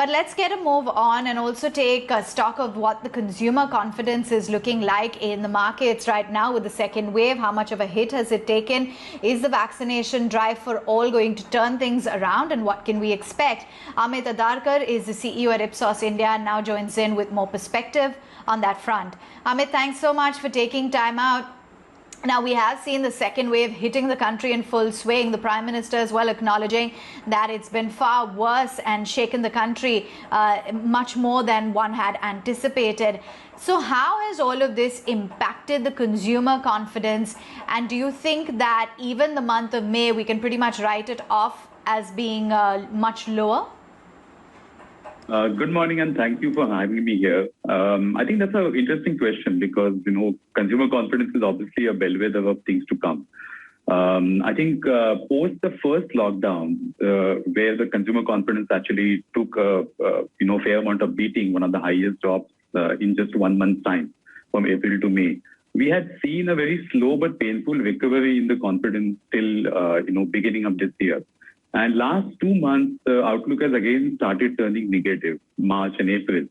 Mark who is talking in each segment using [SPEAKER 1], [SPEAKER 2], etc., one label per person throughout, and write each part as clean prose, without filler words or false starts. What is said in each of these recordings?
[SPEAKER 1] But let's get a move on and also take stock of what the consumer confidence is looking like in the markets right now with the second wave. How much of a hit has it taken? Is the vaccination drive for all going to turn things around, and what can we expect? Amit Adarkar is the CEO at Ipsos India and now joins in with more perspective on that front. Amit, thanks so much for taking time out. Now, we have seen the second wave hitting the country in full swing. The Prime Minister as well acknowledging that it's been far worse and shaken the country much more than one had anticipated. So how has all of this impacted the consumer confidence? And do you think that even the month of May, we can pretty much write it off as being much lower?
[SPEAKER 2] Good morning, and thank you for having me here. I think that's an interesting question because, consumer confidence is obviously a bellwether of things to come. I think post the first lockdown, where the consumer confidence actually took a fair amount of beating, one of the highest drops in just 1 month's time, from April to May, we had seen a very slow but painful recovery in the confidence till beginning of this year. And last 2 months, the outlook has again started turning negative, March and April.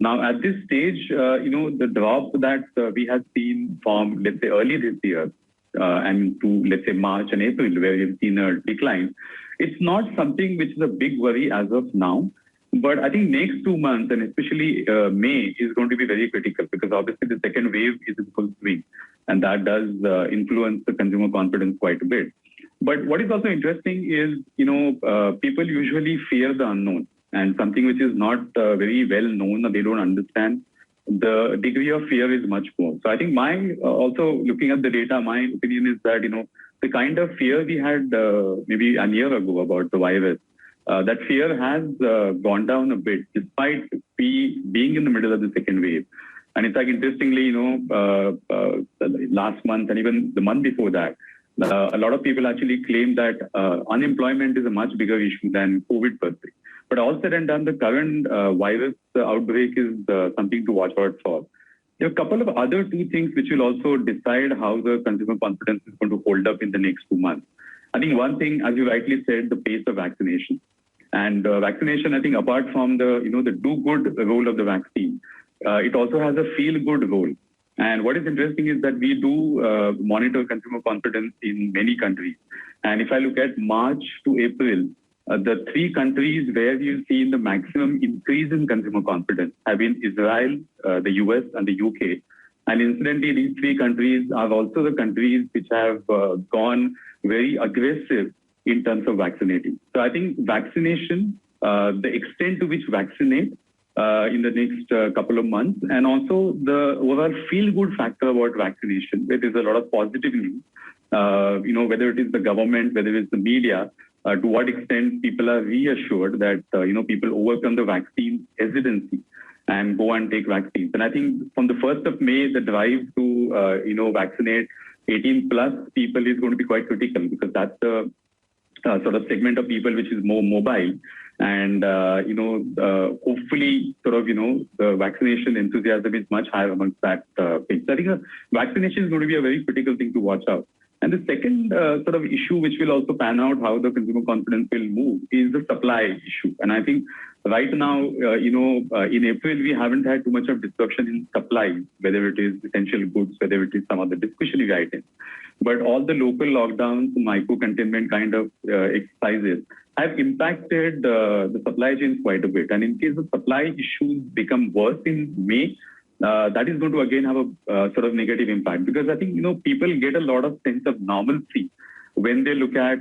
[SPEAKER 2] Now, at this stage, the drop that we have seen from, let's say, early this year and to, let's say, March and April, where we've seen a decline, it's not something which is a big worry as of now. But I think next 2 months, and especially May, is going to be very critical because obviously the second wave is in full swing, and that does influence the consumer confidence quite a bit. But what is also interesting is, people usually fear the unknown, and something which is not very well known or they don't understand, the degree of fear is much more. So I think also looking at the data, my opinion is that, the kind of fear we had maybe a year ago about the virus, that fear has gone down a bit despite being in the middle of the second wave. And in fact, interestingly, last month and even the month before that, a lot of people actually claim that unemployment is a much bigger issue than COVID per se. But all said and done, the current virus outbreak is something to watch out for. There are a couple of other two things which will also decide how the consumer confidence is going to hold up in the next 2 months. I think one thing, as you rightly said, the pace of vaccination. And vaccination, I think, apart from the do-good role of the vaccine, it also has a feel-good role. And what is interesting is that we do monitor consumer confidence in many countries. And if I look at March to April, the 3 countries where you've seen the maximum increase in consumer confidence have been Israel, the US, and the UK. And incidentally, these 3 countries are also the countries which have gone very aggressive in terms of vaccinating. So I think vaccination, the extent to which vaccinate, in the next couple of months, and also the overall feel-good factor about vaccination, where there's a lot of positive news, whether it is the government, whether it's the media, to what extent people are reassured that, people overcome the vaccine hesitancy and go and take vaccines. And I think from the 1st of May, the drive to, vaccinate 18 plus people is going to be quite critical because that's the sort of segment of people which is more mobile. And, hopefully, the vaccination enthusiasm is much higher amongst that thing. So I think vaccination is going to be a very critical thing to watch out. And the second sort of issue which will also pan out how the consumer confidence will move is the supply issue. And I think right now, in April, we haven't had too much of disruption in supply, whether it is essential goods, whether it is some other discretionary items. But all the local lockdowns, micro-containment kind of exercises have impacted the supply chains quite a bit. And in case the supply issues become worse in May, that is going to again have a sort of negative impact because I think, people get a lot of sense of normalcy when they look at,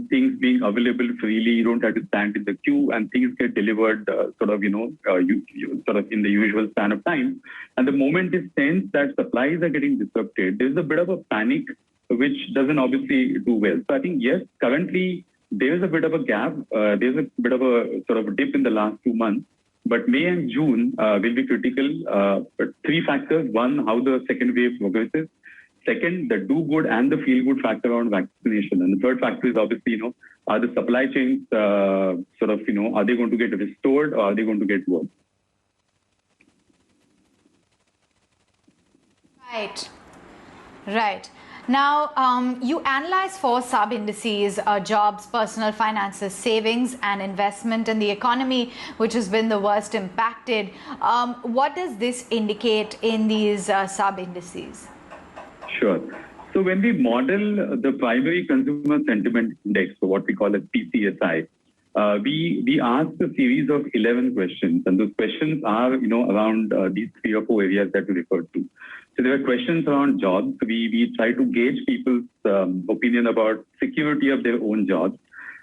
[SPEAKER 2] things being available freely. You don't have to stand in the queue and things get delivered sort of in the usual span of time. And the moment is sensed that supplies are getting disrupted, there's a bit of a panic which doesn't obviously do well. So I think, yes, currently there's a bit of a gap. There's a bit of a sort of dip in the last 2 months. But May and June will be critical. But 3 factors. One, how the second wave progresses. Second, the do-good and the feel-good factor around vaccination. And the third factor is obviously, are the supply chains are they going to get restored or are they going to get worse?
[SPEAKER 1] Right. Now, you analyze 4 sub-indices, jobs, personal finances, savings and investment, and the economy, which has been the worst impacted. What does this indicate in these sub-indices?
[SPEAKER 2] Sure. So when we model the primary consumer sentiment index, so what we call a PCSI, we ask a series of 11 questions, and those questions are, around these 3 or 4 areas that we referred to. So there are questions around jobs. We try to gauge people's opinion about security of their own jobs.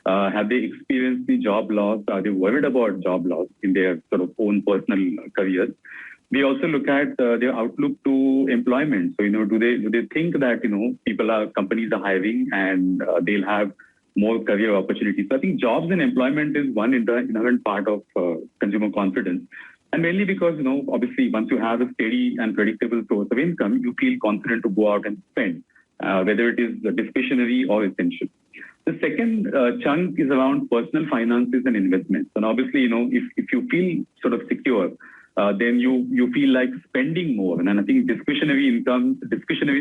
[SPEAKER 2] Have they experienced the job loss? Are they worried about job loss in their sort of own personal careers? We also look at their outlook to employment. So, do they think that, companies are hiring and they'll have more career opportunities? So I think jobs and employment is one inherent part of consumer confidence. And mainly because, obviously, once you have a steady and predictable source of income, you feel confident to go out and spend, whether it is discretionary or essential. The second chunk is around personal finances and investments. And obviously, if you feel sort of secure, then you feel like spending more. And I think discretionary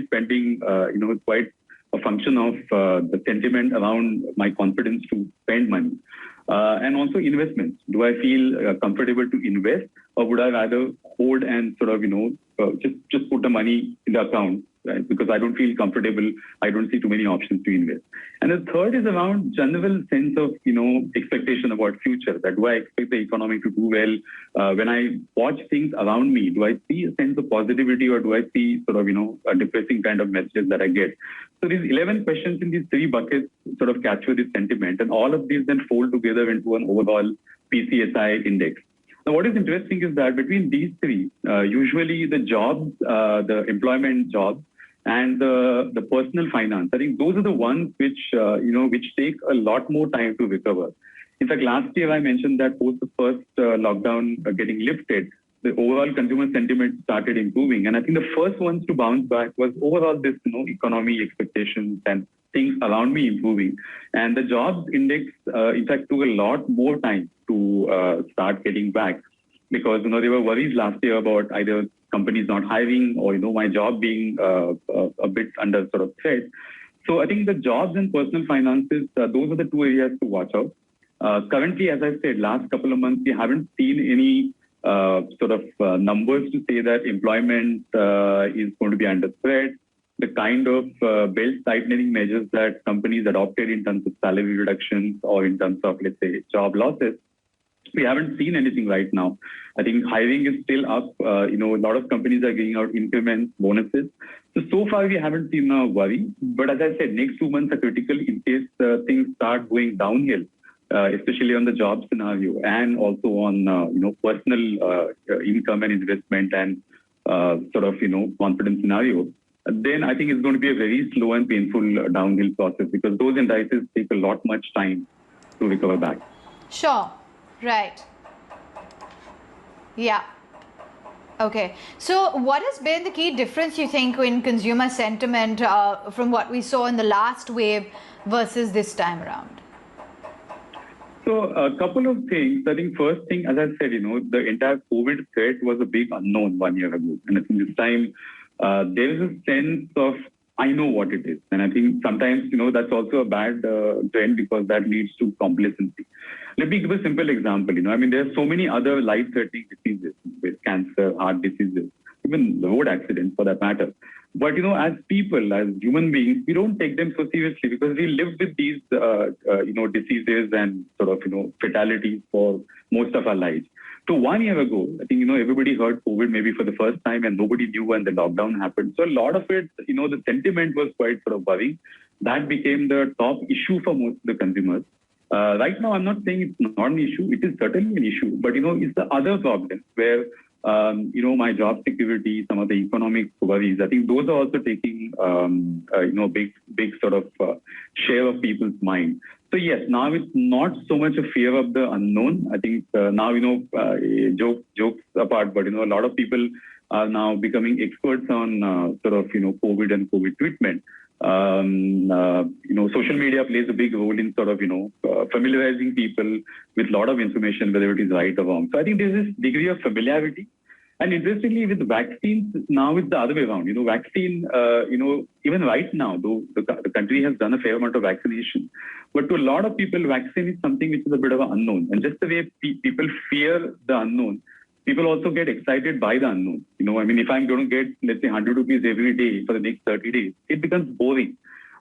[SPEAKER 2] spending, is quite a function of the sentiment around my confidence to spend money. And also investments. Do I feel comfortable to invest, or would I rather hold and sort of, just put the money in the account, right? Because I don't feel comfortable. I don't see too many options to invest. And the third is around general sense of, expectation about future. That do I expect the economy to do well? When I watch things around me, do I see a sense of positivity, or do I see sort of, a depressing kind of messages that I get? So these 11 questions in these 3 buckets sort of capture this sentiment, and all of these then fold together into an overall PCSI index. Now, what is interesting is that between these 3, usually the jobs, the employment jobs, and the personal finance, I think those are the ones which, which take a lot more time to recover. In fact, last year I mentioned that post the first lockdown getting lifted, the overall consumer sentiment started improving. And I think the first ones to bounce back was overall this, economy expectations and things around me improving. And the jobs index, in fact, took a lot more time to start getting back, because, there were worries last year about either companies not hiring or, my job being a bit under sort of threat. So I think the jobs and personal finances, those are the 2 areas to watch out. Currently, as I said, last couple of months, we haven't seen any sort of numbers to say that employment is going to be under threat. The kind of belt tightening measures that companies adopted in terms of salary reductions or in terms of, let's say, job losses, we haven't seen anything right now. I think hiring is still up. A lot of companies are giving out increments, bonuses. So far, we haven't seen a worry. But as I said, next 2 months are critical in case things start going downhill, especially on the job scenario, and also on, personal income and investment and sort of, confidence scenario. Then I think it's going to be a very slow and painful downhill process, because those indices take a lot much time to recover back.
[SPEAKER 1] Sure. Right. Yeah. Okay. So what has been the key difference, you think, in consumer sentiment from what we saw in the last wave versus this time around?
[SPEAKER 2] So a couple of things. I think first thing, as I said, the entire COVID threat was a big unknown 1 year ago. And I think this time there is a sense of, I know what it is. And I think sometimes, that's also a bad trend, because that leads to complacency. Let me give a simple example. There are so many other life-threatening diseases, with cancer, heart diseases, even road accidents for that matter. But, as people, as human beings, we don't take them so seriously, because we live with these, diseases and sort of, fatalities for most of our lives. So 1 year ago, I think, everybody heard COVID maybe for the first time, and nobody knew when the lockdown happened. So a lot of it, the sentiment was quite sort of worrying. That became the top issue for most of the consumers. Right now, I'm not saying it's not an issue. It is certainly an issue. But, it's the other problems where, my job security, some of the economic worries, I think those are also taking, big sort of share of people's mind. So yes, now it's not so much a fear of the unknown. I think now, jokes apart, but, a lot of people are now becoming experts on sort of, COVID and COVID treatment. Social media plays a big role in sort of, familiarizing people with a lot of information, whether it is right or wrong. So I think there's this degree of familiarity. And interestingly, with vaccines, now it's the other way around. Vaccine, even right now, though the country has done a fair amount of vaccination, but to a lot of people, vaccine is something which is a bit of an unknown. And just the way people fear the unknown, people also get excited by the unknown. If I'm going to get, let's say, 100 rupees every day for the next 30 days, it becomes boring.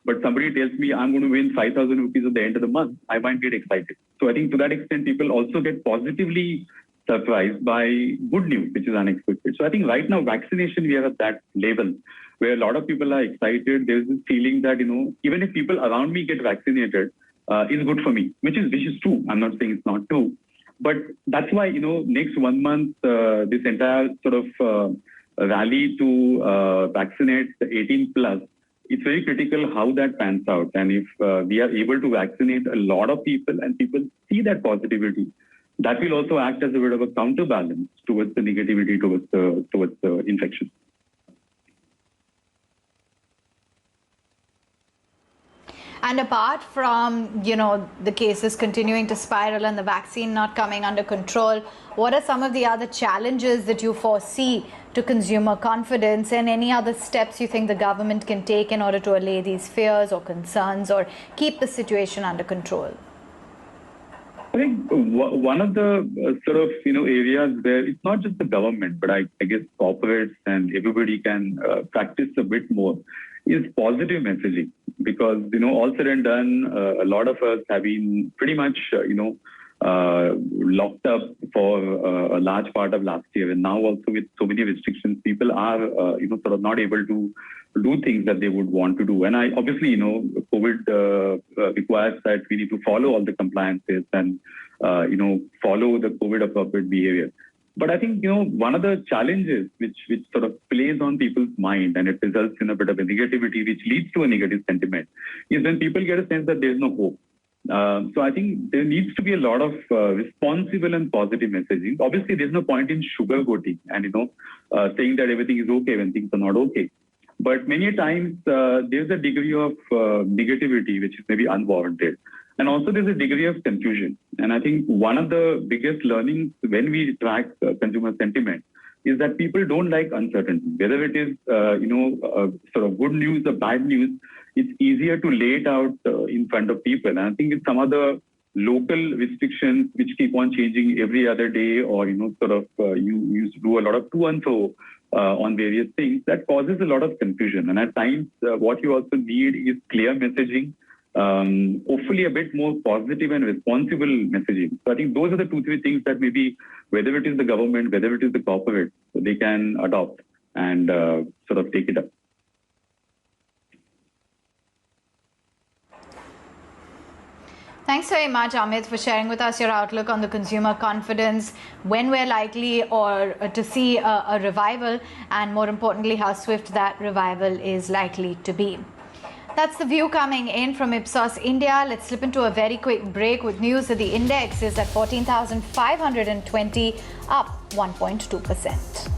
[SPEAKER 2] But somebody tells me I'm going to win 5,000 rupees at the end of the month, I might get excited. So I think to that extent, people also get positively surprised by good news, which is unexpected. So I think right now, vaccination, we are at that level where a lot of people are excited. There's this feeling that, even if people around me get vaccinated, it's good for me, which is true. I'm not saying it's not true. But that's why, next 1 month, this entire sort of rally to vaccinate the 18 plus, it's very critical how that pans out. And if we are able to vaccinate a lot of people and people see that positivity, that will also act as a bit of a counterbalance towards the negativity towards the infection.
[SPEAKER 1] And apart from, the cases continuing to spiral and the vaccine not coming under control, what are some of the other challenges that you foresee to consumer confidence, and any other steps you think the government can take in order to allay these fears or concerns or keep the situation under control?
[SPEAKER 2] I think one of the areas where it's not just the government, but I guess corporates and everybody can practice a bit more is positive messaging. Because, all said and done, a lot of us have been pretty much, locked up for a large part of last year. And now also with so many restrictions, people are, not able to do things that they would want to do. And obviously, COVID requires that we need to follow all the compliances and, follow the COVID appropriate behavior. But I think, one of the challenges which sort of plays on people's mind and it results in a bit of a negativity, which leads to a negative sentiment, is when people get a sense that there's no hope. So I think there needs to be a lot of responsible and positive messaging. Obviously, there's no point in sugarcoating and, saying that everything is okay when things are not okay. But many times there's a degree of negativity which is maybe unwarranted. And also there's a degree of confusion. And I think one of the biggest learnings when we track consumer sentiment is that people don't like uncertainty. Whether it is, sort of good news or bad news, it's easier to lay it out in front of people. And I think it's some of the local restrictions which keep on changing every other day, or, you used to do a lot of to and fro on various things that causes a lot of confusion. And at times, what you also need is clear messaging, hopefully a bit more positive and responsible messaging. So I think those are the 2-3 things that maybe, whether it is the government, whether it is the corporate, they can adopt and sort of take it up.
[SPEAKER 1] Thanks very much, Amit, for sharing with us your outlook on the consumer confidence, when we're likely to see a revival, and more importantly, how swift that revival is likely to be. That's the view coming in from Ipsos India. Let's slip into a very quick break with news that the index is at 14,520, up 1.2%.